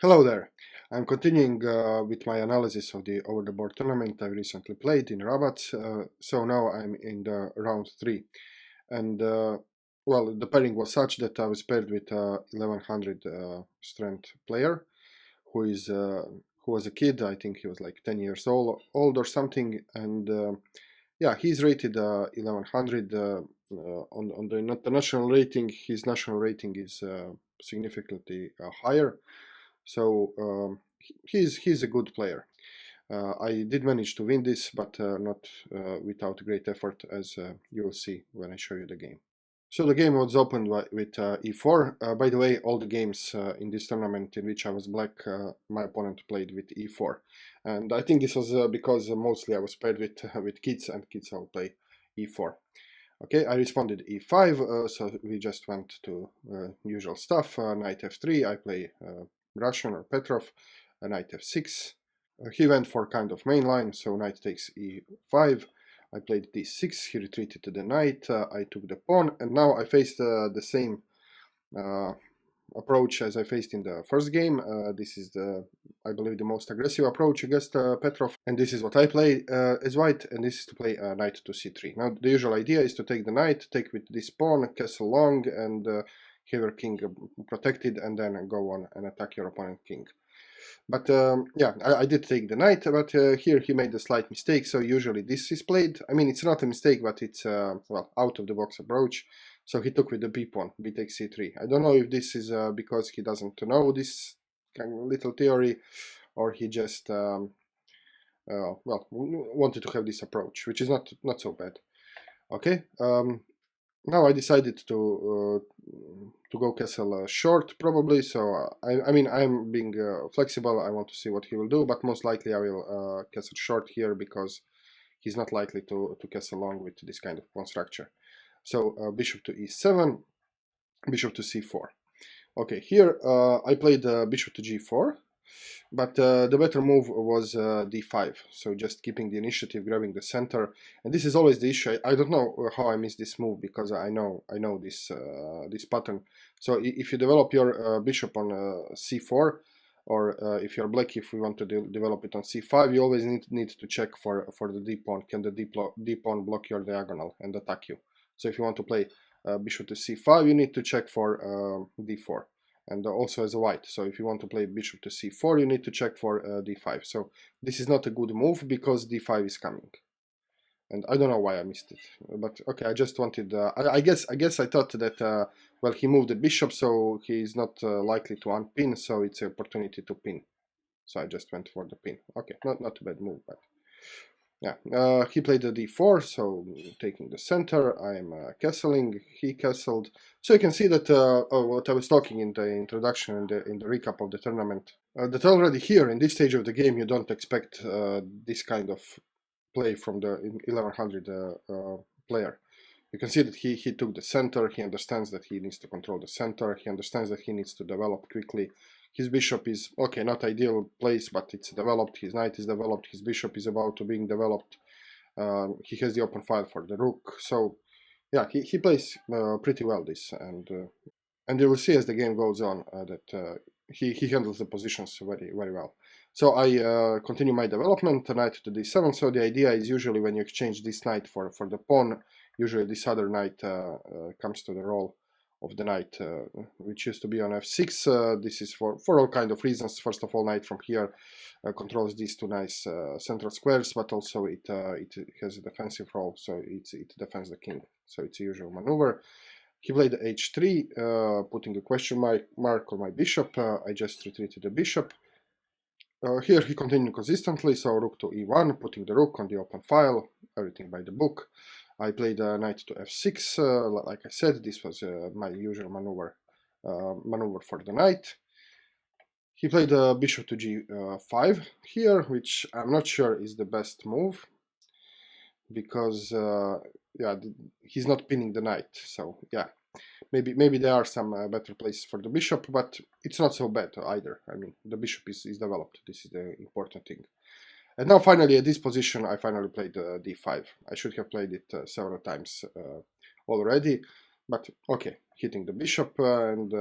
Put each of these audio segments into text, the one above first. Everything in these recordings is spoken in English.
Hello there. I'm continuing with my analysis of the over-the-board tournament I recently played in Rabac. So now I'm in the round 3. And well, the pairing was such that I was paired with a 1100 strength player who was a kid. I think he was like 10 years old or something. And yeah, he's rated 1100 on the international rating. His national rating is significantly higher. So he's a good player. I did manage to win this, but not without great effort, as you will see when I show you the game. So the game was opened with e4. By the way, all the games in this tournament in which I was black, my opponent played with e4. And I think this was because mostly I was paired with kids, and kids all play e4. Okay, I responded e5, so we just went to usual stuff. Knight f3, I play Russian or Petrov, knight f6. He went for kind of main line, so knight takes e5. I played d6, he retreated to the knight, I took the pawn, and now I faced the same approach as I faced in the first game. This is I believe, the most aggressive approach against Petrov, and this is what I play as white, and this is to play knight to c3. Now the usual idea is to take the knight, take with this pawn, castle long, and have your king protected, and then go on and attack your opponent's king. But yeah, I did take the knight, but here he made a slight mistake, so usually this is played. I mean, it's not a mistake, but it's, well, out-of-the-box approach. So he took with the b pawn, b takes c3. I don't know if this is because he doesn't know this kind of little theory, or he just, well, wanted to have this approach, which is not so bad. Okay, now I decided to go castle short, probably. So I mean, I'm being flexible. I want to see what he will do, but most likely I will castle short here, because he's not likely to castle long with this kind of pawn structure. So bishop to e7, bishop to c4. Okay, here I played bishop to g4, but the better move was d5, so just keeping the initiative, grabbing the center. And this is always the issue. I don't know how I missed this move, because I know this this pattern. So if you develop your bishop on c4, or if you're black, if we want to develop it on c5, you always need to check for the d pawn. Can the d pawn block your diagonal and attack you? So if you want to play bishop to c5, you need to check for d4. And also as a white, so if you want to play bishop to c4, you need to check for d5. So this is not a good move, because d5 is coming, and I don't know why I missed it. But okay, I just wanted. I guess I thought that well, he moved the bishop, so he is not likely to unpin, so it's an opportunity to pin. So I just went for the pin. Okay, not a bad move, but yeah, he played the d4, so taking the center. I'm castling, he castled. So you can see that what I was talking in the introduction and in the recap of the tournament, that already here in this stage of the game you don't expect this kind of play from the 1100 player. You can see that he took the center. He understands that he needs to control the center. He understands that he needs to develop quickly. His bishop is, okay, not ideal place, but it's developed. His knight is developed. His bishop is about to being developed. He has the open file for the rook. So yeah, he plays pretty well this, and you will see as the game goes on that he handles the positions very well. So I continue my development, knight to d7. So the idea is, usually when you exchange this knight for the pawn, usually this other knight comes to the role of the knight, which used to be on f6. This is for all kind of reasons. First of all, knight from here controls these two nice central squares, but also it has a defensive role, so it defends the king. So it's a usual maneuver. He played h3, putting a question mark on my bishop. I just retreated the bishop. Here he continued consistently, so rook to e1, putting the rook on the open file, everything by the book. I played knight to f6. Like I said, this was my usual maneuver for the knight. He played bishop to g5 here, which I'm not sure is the best move, because yeah, he's not pinning the knight. So yeah, maybe there are some better places for the bishop, but it's not so bad either. I mean, the bishop is developed. This is the important thing. And now finally, at this position, I finally played d5. I should have played it several times already, but okay, hitting the bishop and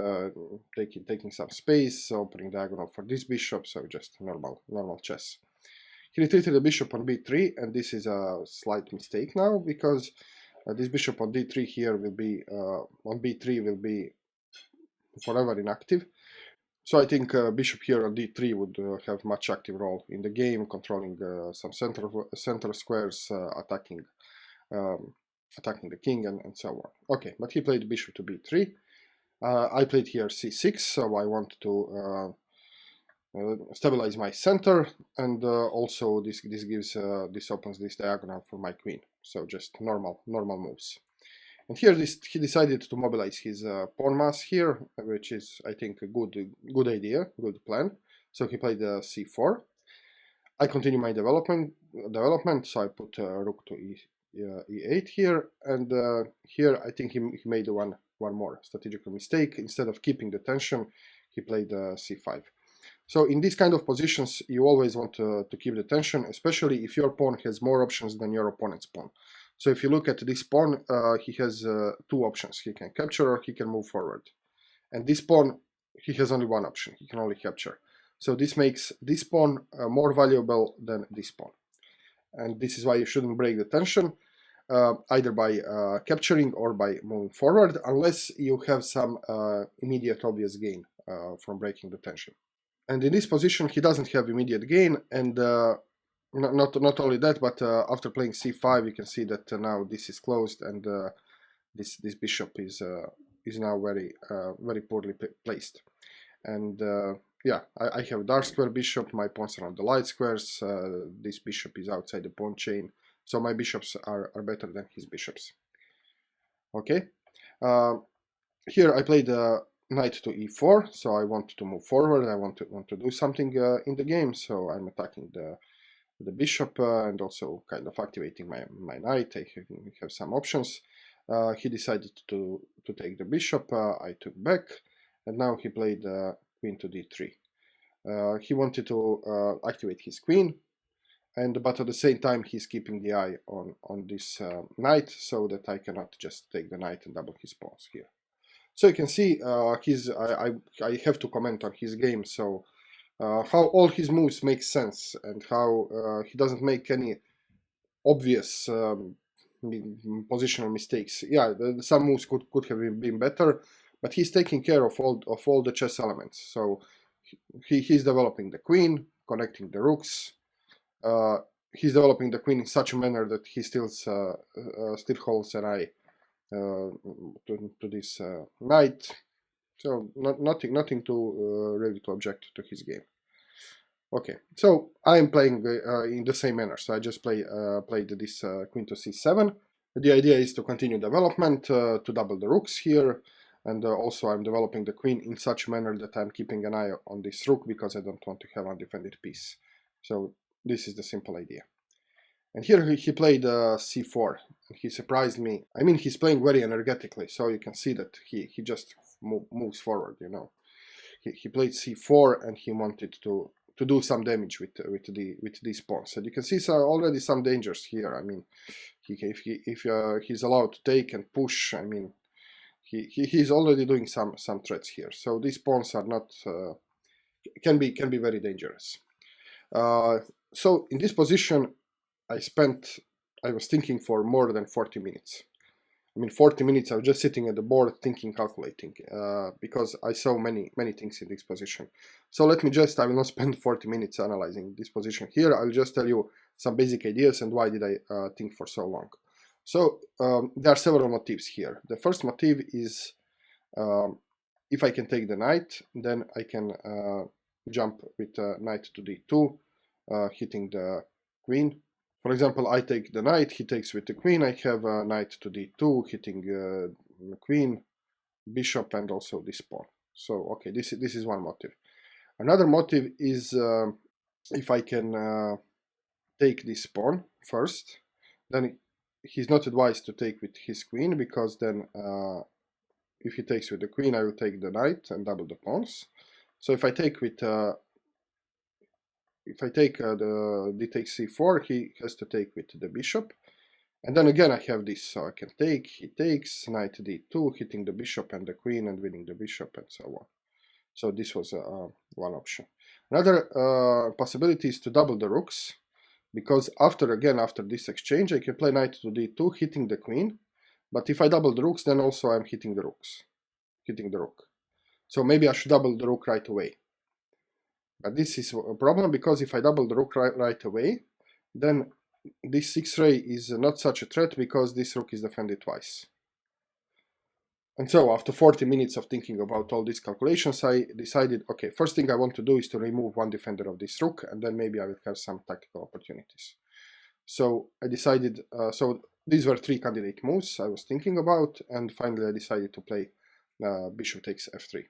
taking some space, opening diagonal for this bishop, so just normal chess. He retreated the bishop on b3, and this is a slight mistake now, because this bishop on d3 here will be, on b3 will be forever inactive. So I think bishop here on d3 would have much active role in the game, controlling some center squares, attacking the king and so on. Okay, but he played bishop to b3. I played here c6, so I want to stabilize my center, and also this opens this diagonal for my queen. So just normal moves. And here he decided to mobilize his pawn mass here, which is, I think, a good idea, good plan. So he played c4. I continue my development. So I put rook to e8 here, and here I think he made one more strategical mistake. Instead of keeping the tension, he played c5. So in these kind of positions, you always want to keep the tension, especially if your pawn has more options than your opponent's pawn. So if you look at this pawn, he has two options. He can capture or he can move forward. And this pawn, he has only one option. He can only capture. So this makes this pawn more valuable than this pawn. And this is why you shouldn't break the tension, either by capturing or by moving forward, unless you have some immediate obvious gain from breaking the tension. And in this position, he doesn't have immediate gain, and not only that, but after playing c5, you can see that now this is closed, and this bishop is now very poorly placed. And yeah, I have dark square bishop, my pawns are on the light squares, this bishop is outside the pawn chain, so my bishops are better than his bishops. Okay, here I played knight to e4, so I want to move forward, I want to do something in the game, so I'm attacking the bishop and also kind of activating my knight. I have some options. He decided to take the bishop, I took back, and now he played queen to d3. He wanted to activate his queen, but at the same time he's keeping the eye on this knight, so that I cannot just take the knight and double his pawns here. So you can see I have to comment on his game, so how all his moves make sense, and how he doesn't make any obvious positional mistakes. Yeah, some moves could have been better, but he's taking care of all the chess elements. So he's developing the queen, connecting the rooks. He's developing the queen in such a manner that he still holds an eye to this knight. So nothing to really to object to his game. Okay, so I'm playing in the same manner. So I just played this queen to c7. The idea is to continue development, to double the rooks here, and also I'm developing the queen in such a manner that I'm keeping an eye on this rook, because I don't want to have undefended piece. So this is the simple idea. And here he played c4, and he surprised me. I mean, he's playing very energetically, so you can see that he just moves forward, you know. He played c4, and he wanted to do some damage with these pawns. And you can see already some dangers here. I mean, if he's allowed to take and push, I mean, he's already doing some threats here. So these pawns are not can be very dangerous. So in this position, I was thinking for more than 40 minutes. I mean, 40 minutes I was just sitting at the board thinking, calculating, because I saw many things in this position. So I will not spend 40 minutes analyzing this position here. I'll just tell you some basic ideas and why did I think for so long. So there are several motifs here. The first motive is if I can take the knight, then I can jump with knight to d2, hitting the queen. For example, I take the knight, he takes with the queen, I have knight to d2, hitting the queen, bishop, and also this pawn. So, okay, this is one motive. Another motive is if I can take this pawn first, then he's not advised to take with his queen, because then if he takes with the queen, I will take the knight and double the pawns. So if I take with the d takes c4, he has to take with the bishop, And then again I have this, so I can take, he takes, knight d2, hitting the bishop and the queen and winning the bishop and so on. So this was one option. Another possibility is to double the rooks, because after this exchange I can play knight to d2, hitting the queen, but if I double the rooks, then also I'm hitting the rook. So maybe I should double the rook right away. But this is a problem, because if I double the rook right away, then this 6 ray is not such a threat, because this rook is defended twice. And so after 40 minutes of thinking about all these calculations, I decided, okay, first thing I want to do is to remove one defender of this rook, and then maybe I will have some tactical opportunities. So I decided, so these were 3 candidate moves I was thinking about, and finally I decided to play bishop takes f3.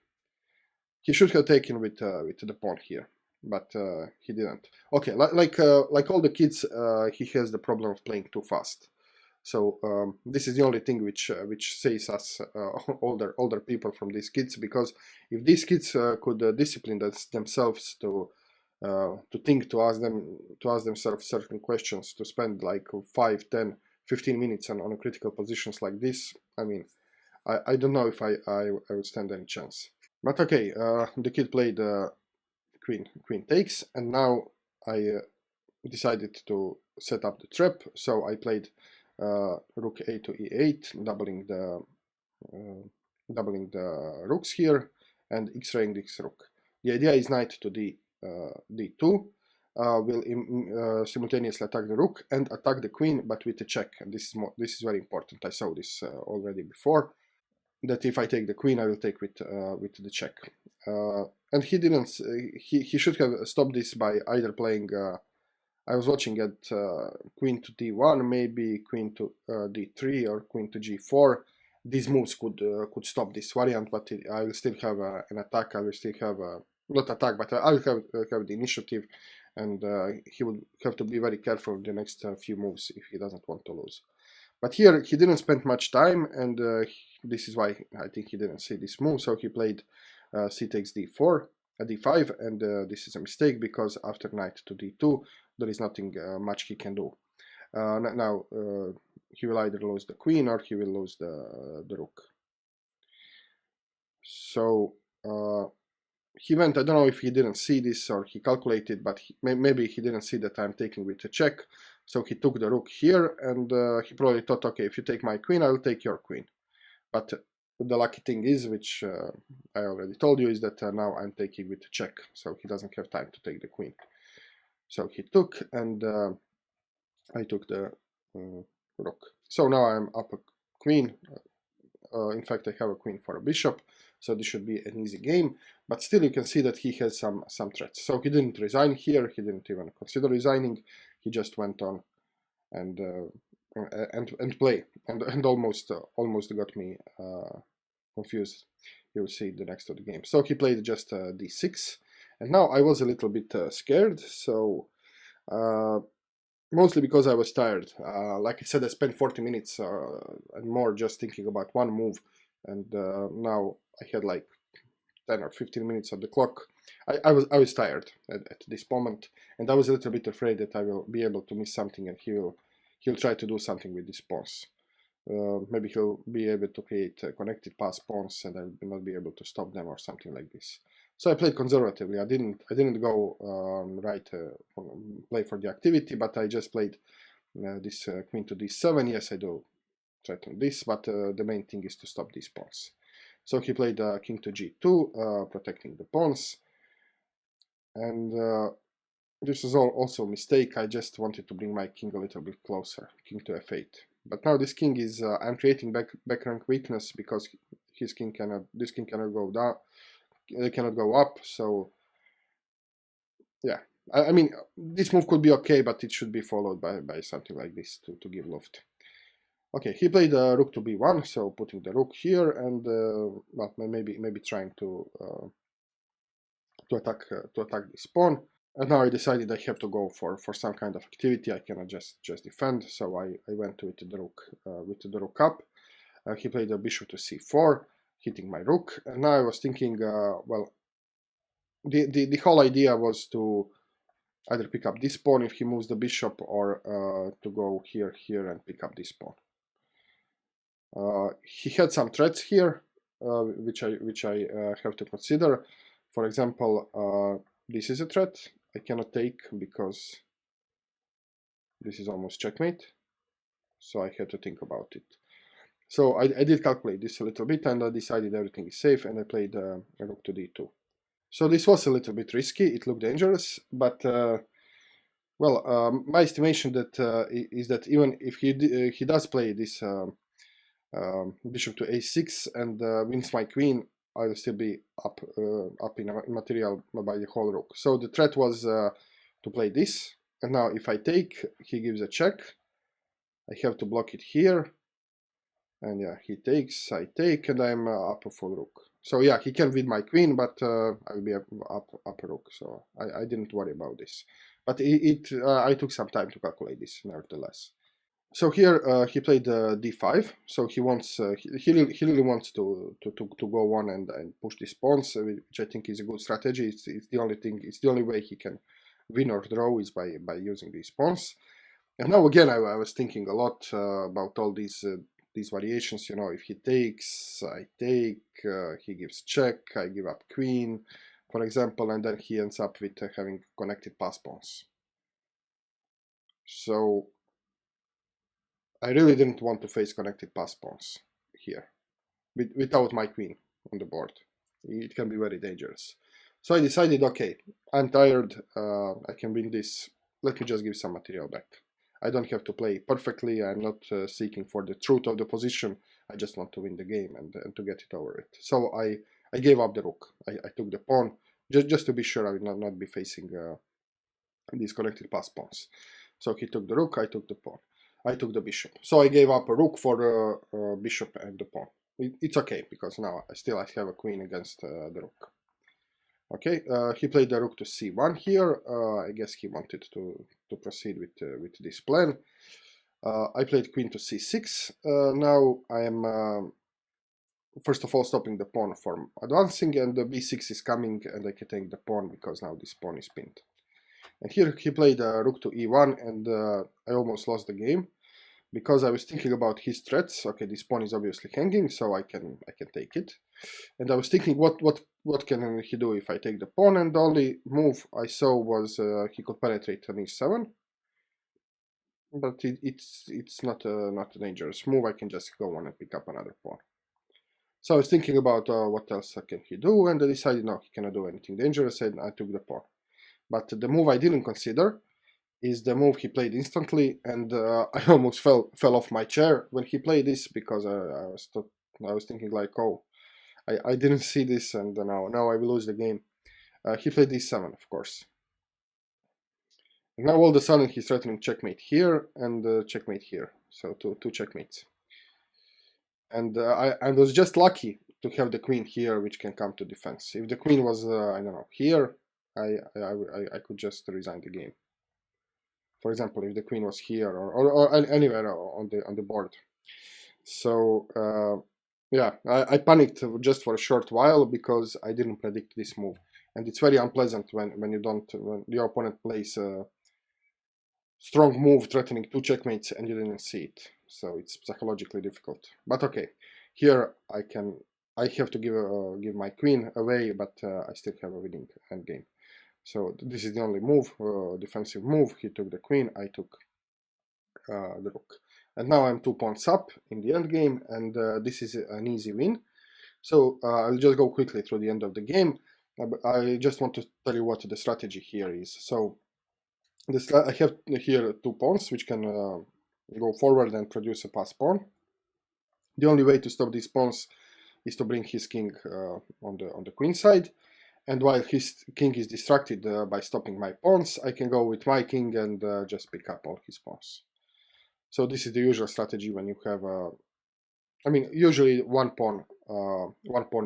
He should have taken with the pawn here, but he didn't. Okay, like all the kids, he has the problem of playing too fast. So this is the only thing which saves us older people from these kids, because if these kids could discipline themselves to think, to ask themselves certain questions, to spend like 5, 10, 15 minutes on critical positions like this, I mean, I don't know if I would stand any chance. But okay, the kid played queen takes, and now I decided to set up the trap. So I played rook a to e8, doubling the rooks here, and x-raying this rook. The idea is knight to d2 will simultaneously attack the rook and attack the queen, but with a check. And this is very important. I saw this already before, that if I take the queen, I will take with the check. And he didn't. He should have stopped this by either playing. I was watching at queen to d1, maybe queen to d3 or queen to g4. These moves could stop this variant, but I will still have an attack. I will still have not attack, but I will have the initiative, and he would have to be very careful in the next few moves if he doesn't want to lose. But here he didn't spend much time, and this is why I think he didn't see this move. So he played c takes d4, d5, and this is a mistake, because after knight to d2 there is nothing much he can do. Now he will either lose the queen or he will lose the rook. So he went, I don't know if he didn't see this or he calculated, but maybe he didn't see that I'm taking with a check. So he took the rook here, and he probably thought, okay, if you take my queen, I will take your queen. But the lucky thing is, which I already told you, is that now I'm taking with a check, so he doesn't have time to take the queen. So he took, and I took the rook. So now I'm up a queen. In fact, I have a queen for a bishop, so this should be an easy game. But still, you can see that he has some threats. So he didn't resign here. He didn't even consider resigning. He just went on and play, and almost got me confused. You'll see the next of the game. So he played just d6, and now I was a little bit scared. So mostly because I was tired. Like I said, I spent 40 minutes and more just thinking about one move, and now I had like 10 or 15 minutes on the clock. I was tired at this moment, and I was a little bit afraid that I will be able to miss something, and he'll try to do something with these pawns. Maybe he'll be able to create connected pass pawns, and I will not be able to stop them or something like this. So I played conservatively. I didn't go play for the activity, but I just played this queen to d7. Yes, I do threaten this, but the main thing is to stop these pawns. So he played king to g2, protecting the pawns, and this was also a mistake. I just wanted to bring my king a little bit closer, king to f8. But now this king is, I'm creating back rank weakness, because this king cannot go down, cannot go up. So yeah, I mean, this move could be okay, but it should be followed by something like this to give luft. Okay, he played rook to b1, so putting the rook here, and well, maybe trying to attack this pawn. And now I decided I have to go for some kind of activity. I cannot just defend, so I went with the rook up. He played a bishop to c4, hitting my rook. And now I was thinking, well, the whole idea was to either pick up this pawn if he moves the bishop, or to go here, here, and pick up this pawn. He had some threats here, which I have to consider. For example, this is a threat I cannot take because this is almost checkmate. So I had to think about it. So I did calculate this a little bit, and I decided everything is safe, and I played rook to d2. So this was a little bit risky. It looked dangerous, but well, my estimation is that even if he does play this bishop to a6 and wins my queen, I will still be up in material by the whole rook. So the threat was to play this, and now if I take, he gives a check. I have to block it here, and yeah, he takes, I take, and I'm up a full rook. So yeah, he can win my queen, but I'll be up a rook. So I didn't worry about this, but I took some time to calculate this nevertheless. So here he played d5. So he wants he really wants to go on and push these pawns, which I think is a good strategy. It's the only thing. It's the only way he can win or draw is by using these pawns. And now again, I was thinking a lot about all these variations. You know, if he takes, I take. He gives check, I give up queen, for example, and then he ends up with having connected pass pawns. So I really didn't want to face connected pass pawns here without my queen on the board. It can be very dangerous. So I decided, okay, I'm tired, I can win this, let me just give some material back. I don't have to play perfectly, I'm not seeking for the truth of the position, I just want to win the game and to get it over it. So I gave up the rook, I took the pawn, just to be sure I will not be facing these connected pass pawns. So he took the rook, I took the pawn. I took the bishop. So I gave up a rook for the bishop and the pawn. It's okay, because now I have a queen against the rook. Okay, he played the rook to c1 here. I guess he wanted to proceed with this plan. I played queen to c6. Now I am first of all stopping the pawn from advancing, and the b6 is coming, and I can take the pawn because now this pawn is pinned. And here he played rook to e1, and I almost lost the game because I was thinking about his threats. Okay, this pawn is obviously hanging, so I can take it. And I was thinking, what can he do if I take the pawn? And the only move I saw was he could penetrate an e7, but it's not a dangerous move. I can just go on and pick up another pawn. So I was thinking about what else can he do, and I decided no, he cannot do anything dangerous, and I took the pawn. But the move I didn't consider is the move he played instantly, and I almost fell off my chair when he played this, because I was thinking like, oh, I didn't see this, and now I will lose the game. He played d7, of course. And now all of a sudden he's threatening checkmate here and checkmate here, so two checkmates. And I was just lucky to have the queen here, which can come to defense. If the queen was I don't know, here, I could just resign the game. For example, if the queen was here or anywhere on the board. So yeah, I panicked just for a short while because I didn't predict this move, and it's very unpleasant when your opponent plays a strong move threatening two checkmates and you didn't see it. So it's psychologically difficult. But okay, here I have to give my queen away, but I still have a winning endgame. So this is the only move, defensive move. He took the queen, I took the rook. And now I'm 2 pawns up in the endgame, and this is an easy win. So I'll just go quickly through the end of the game. I just want to tell you what the strategy here is. So I have here 2 pawns which can go forward and produce a pass pawn. The only way to stop these pawns is to bring his king on the queen side. And while his king is distracted by stopping my pawns, I can go with my king and just pick up all his pawns. So this is the usual strategy when you have, I mean, usually one pawn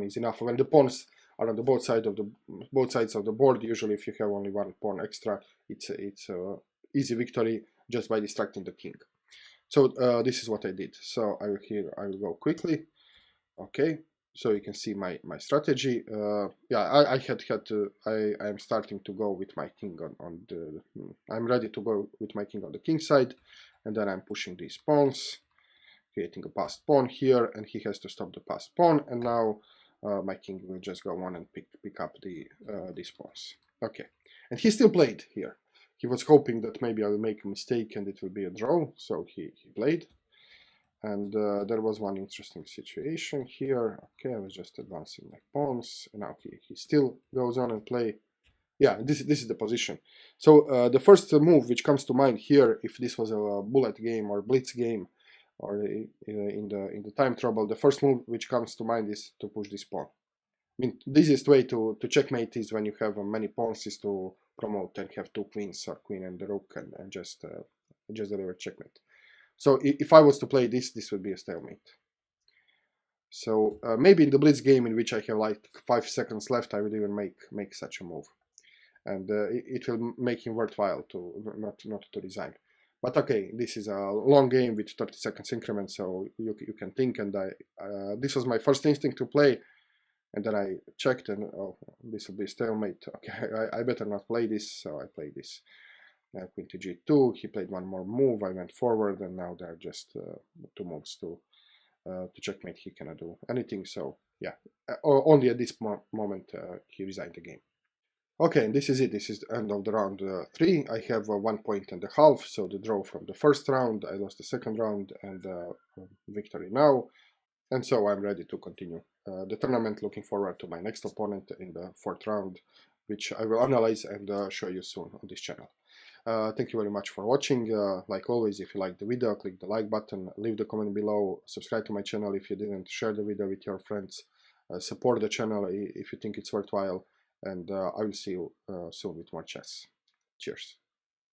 is enough. When the pawns are on the both sides of the board, usually if you have only one pawn extra, it's easy victory just by distracting the king. So this is what I did. So I will go quickly. Okay, so you can see my strategy. Yeah, I am starting to go with my king on the. I'm ready to go with my king on the king side, and then I'm pushing these pawns, creating a passed pawn here, and he has to stop the passed pawn. And now my king will just go on and pick up these pawns. Okay, and he still played here. He was hoping that maybe I will make a mistake and it will be a draw, so he played. And there was one interesting situation here. Okay, I was just advancing my pawns, and now he still goes on and play. Yeah, this is the position. So the first move which comes to mind here, if this was a bullet game or blitz game, or in the time trouble, the first move which comes to mind is to push this pawn. I mean, the easiest way to checkmate is when you have many pawns is to promote and have 2 queens or queen and the rook and just deliver checkmate. So if I was to play this would be a stalemate. So maybe in the blitz game in which I have like 5 seconds left, I would even make such a move, and it will make him worthwhile to not to resign. But okay, this is a long game with 30 seconds increment, so you can think. And this was my first instinct to play, and then I checked, and oh, this will be a stalemate. Okay, I better not play this, so I play this. Queen to g2, he played one more move, I went forward, and now there are just 2 moves to checkmate. He cannot do anything, so yeah, only at this moment he resigned the game. Okay, and this is it. This is the end of the round 3. I have 1.5 points, so the draw from the first round, I lost the second round, and victory now. And so I'm ready to continue the tournament, looking forward to my next opponent in the 4th round, which I will analyze and show you soon on this channel. Thank you very much for watching. Like always, if you liked the video, click the like button, leave the comment below, subscribe to my channel if you didn't, share the video with your friends, support the channel if you think it's worthwhile, and I will see you soon with more chess. Cheers.